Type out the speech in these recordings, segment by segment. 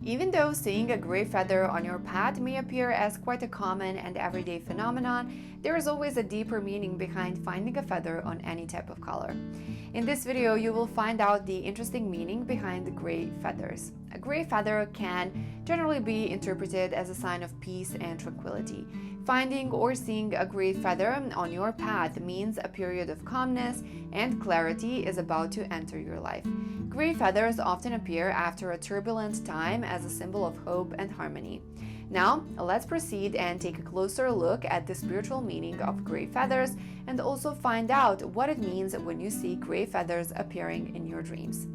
Even though seeing a gray feather on your pet may appear as quite a common and everyday phenomenon, there is always a deeper meaning behind finding a feather on any type of color. In this video, you will find out the interesting meaning behind the gray feathers. A gray feather can generally be interpreted as a sign of peace and tranquility. Finding or seeing a gray feather on your path means a period of calmness and clarity is about to enter your life. Gray feathers often appear after a turbulent time as a symbol of hope and harmony. Now, let's proceed and take a closer look at the spiritual meaning of gray feathers and also find out what it means when you see gray feathers appearing in your dreams.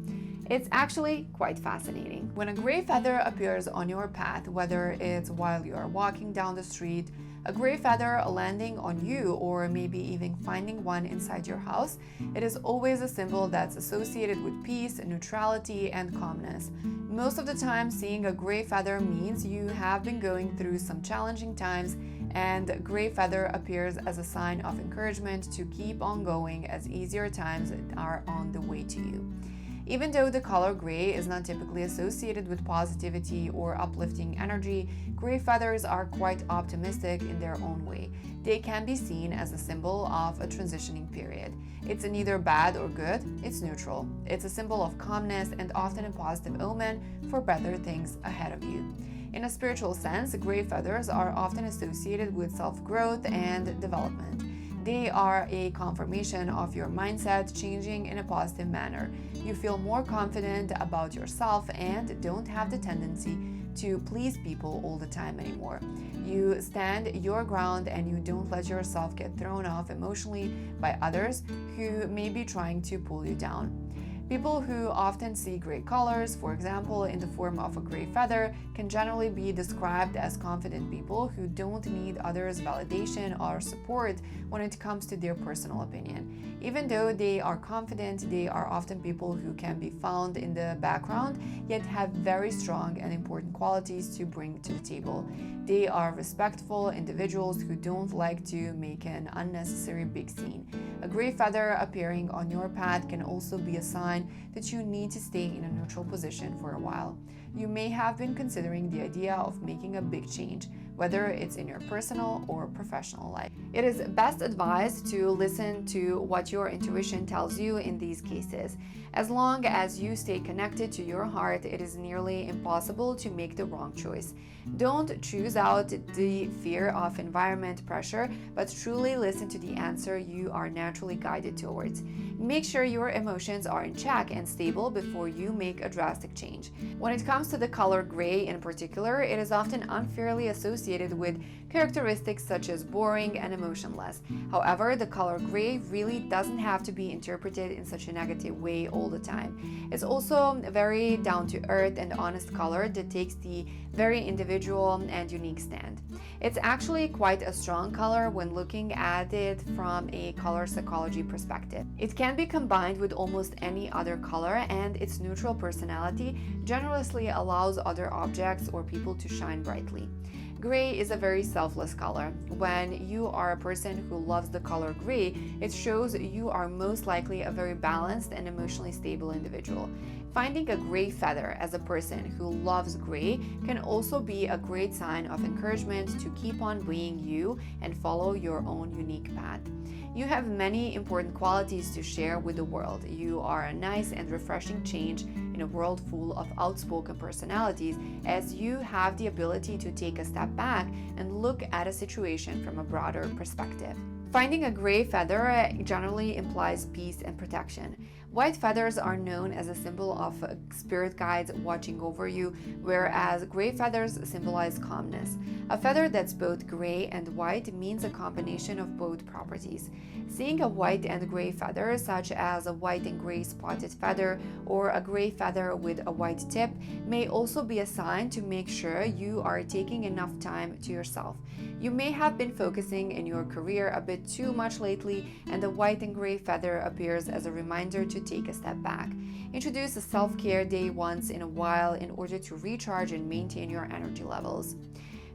It's actually quite fascinating. When a gray feather appears on your path, whether it's while you are walking down the street, a gray feather landing on you, or maybe even finding one inside your house, it is always a symbol that's associated with peace, neutrality, and calmness. Most of the time, seeing a gray feather means you have been going through some challenging times, and gray feather appears as a sign of encouragement to keep on going as easier times are on the way to you. Even though the color gray is not typically associated with positivity or uplifting energy, gray feathers are quite optimistic in their own way. They can be seen as a symbol of a transitioning period. It's neither bad or good, it's neutral. It's a symbol of calmness and often a positive omen for better things ahead of you. In a spiritual sense, gray feathers are often associated with self-growth and development. They are a confirmation of your mindset changing in a positive manner. You feel more confident about yourself and don't have the tendency to please people all the time anymore. You stand your ground and you don't let yourself get thrown off emotionally by others who may be trying to pull you down. People who often see gray colors, for example, in the form of a gray feather, can generally be described as confident people who don't need others' validation or support when it comes to their personal opinion. Even though they are confident, they are often people who can be found in the background, yet have very strong and important qualities to bring to the table. They are respectful individuals who don't like to make an unnecessary big scene. A gray feather appearing on your path can also be a sign that you need to stay in a neutral position for a while. You may have been considering the idea of making a big change, whether it's in your personal or professional life. It is best advised to listen to what your intuition tells you in these cases. As long as you stay connected to your heart, it is nearly impossible to make the wrong choice. Don't choose out the fear of environment pressure, but truly listen to the answer you are naturally guided towards. Make sure your emotions are in check and stable before you make a drastic change. When it comes to the color gray in particular, it is often unfairly associated with characteristics such as boring and emotionless. However, the color gray really doesn't have to be interpreted in such a negative way all the time. It's also a very down-to-earth and honest color that takes the very individual and unique stand. It's actually quite a strong color when looking at it from a color psychology perspective. It can be combined with almost any other color, and its neutral personality generously allows other objects or people to shine brightly. Gray is a very selfless color. When you are a person who loves the color gray, it shows you are most likely a very balanced and emotionally stable individual. Finding a gray feather as a person who loves gray can also be a great sign of encouragement to keep on being you and follow your own unique path. You have many important qualities to share with the world. You are a nice and refreshing change in a world full of outspoken personalities, as you have the ability to take a step back and look at a situation from a broader perspective. Finding a gray feather generally implies peace and protection. White feathers are known as a symbol of spirit guides watching over you, whereas gray feathers symbolize calmness. A feather that's both gray and white means a combination of both properties. Seeing a white and gray feather, such as a white and gray spotted feather or a gray feather with a white tip, may also be a sign to make sure you are taking enough time to yourself. You may have been focusing in your career a bit too much lately, and the white and gray feather appears as a reminder to take a step back. Introduce a self-care day once in a while in order to recharge and maintain your energy levels.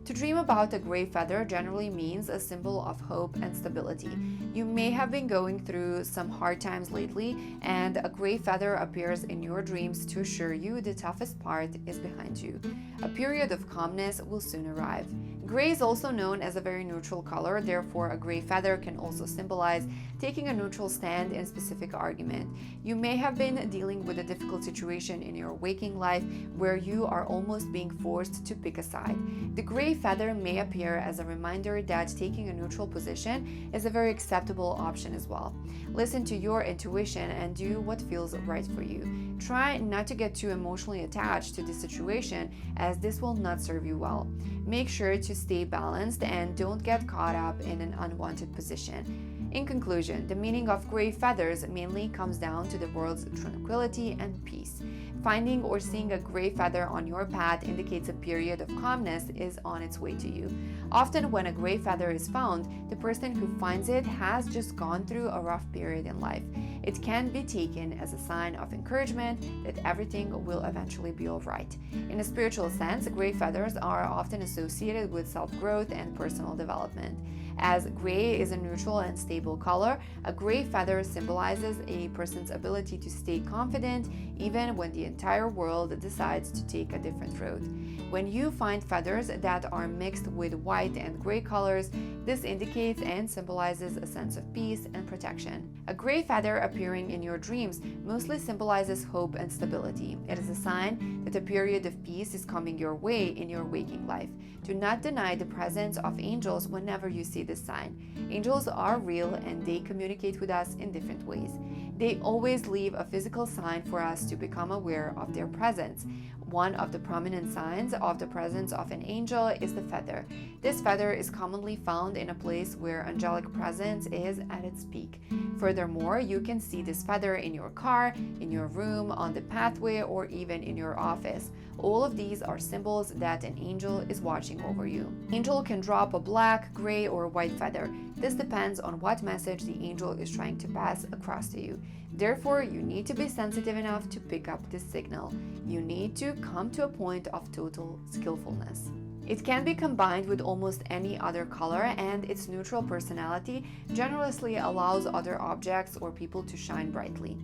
To dream about a gray feather generally means a symbol of hope and stability. You may have been going through some hard times lately, and a gray feather appears in your dreams to assure you the toughest part is behind you. A period of calmness will soon arrive. Gray is also known as a very neutral color, therefore a gray feather can also symbolize taking a neutral stand in a specific argument. You may have been dealing with a difficult situation in your waking life where you are almost being forced to pick a side. The gray feather may appear as a reminder that taking a neutral position is a very acceptable option as well. Listen to your intuition and do what feels right for you. Try not to get too emotionally attached to the situation, as this will not serve you well. Make sure to stay balanced and don't get caught up in an unwanted position. In conclusion, the meaning of gray feathers mainly comes down to the world's tranquility and peace. Finding or seeing a gray feather on your path indicates a period of calmness is on its way to you. Often when a gray feather is found, the person who finds it has just gone through a rough period in life. It can be taken as a sign of encouragement that everything will eventually be alright. In a spiritual sense, gray feathers are often associated with self-growth and personal development. As gray is a neutral and stable color, a gray feather symbolizes a person's ability to stay confident even when the entire world decides to take a different road. When you find feathers that are mixed with white and gray colors, this indicates and symbolizes a sense of peace and protection. A gray feather appearing in your dreams mostly symbolizes hope and stability. It is a sign that a period of peace is coming your way in your waking life. Do not deny the presence of angels whenever you see this sign. Angels are real and they communicate with us in different ways. They always leave a physical sign for us to become aware of their presence. One of the prominent signs of the presence of an angel is the feather. This feather is commonly found in a place where angelic presence is at its peak. Furthermore, you can see this feather in your car, in your room, on the pathway, or even in your office. All of these are symbols that an angel is watching over you. Angel can drop a black, gray, or white feather. This depends on what message the angel is trying to pass across to you. Therefore, you need to be sensitive enough to pick up this signal. You need to come to a point of total skillfulness. It can be combined with almost any other color, and its neutral personality generously allows other objects or people to shine brightly.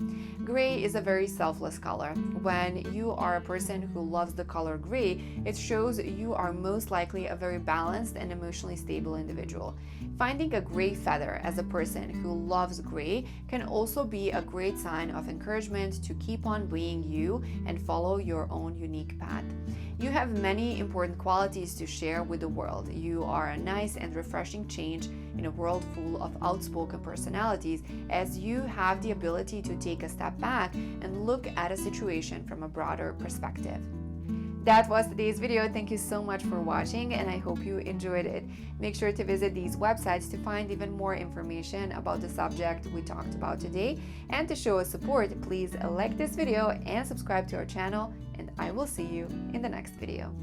Gray is a very selfless color. When you are a person who loves the color gray, it shows you are most likely a very balanced and emotionally stable individual. Finding a gray feather as a person who loves gray can also be a great sign of encouragement to keep on being you and follow your own unique path. You have many important qualities to share with the world. You are a nice and refreshing change in a world full of outspoken personalities, as you have the ability to take a step back and look at a situation from a broader perspective. That was today's video. Thank you so much for watching, and I hope you enjoyed it. Make sure to visit these websites to find even more information about the subject we talked about today. And to show us support, please like this video and subscribe to our channel, and I will see you in the next video.